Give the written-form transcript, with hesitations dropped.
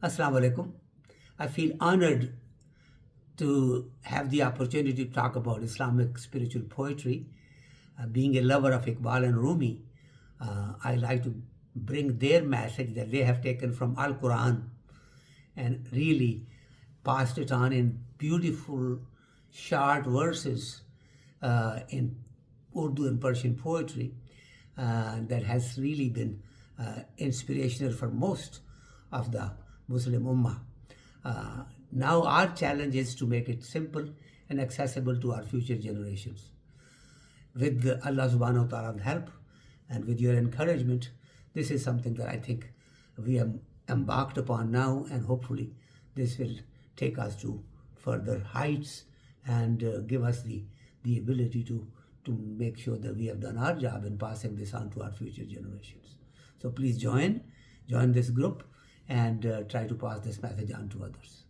Assalamu alaikum. I feel honored to have the opportunity to talk about Islamic spiritual poetry. Being a lover of Iqbal and Rumi, I like to bring their message that they have taken from Al-Quran and really passed it on in beautiful short verses in Urdu and Persian poetry that has really been inspirational for most of the Muslim Ummah. Now our challenge is to make it simple and accessible to our future generations. With Allah subhanahu wa ta'ala's help and with your encouragement, this is something that I think we have embarked upon now, and hopefully this will take us to further heights and give us the ability to make sure that we have done our job in passing this on to our future generations. So please join this group and try to pass this message on to others.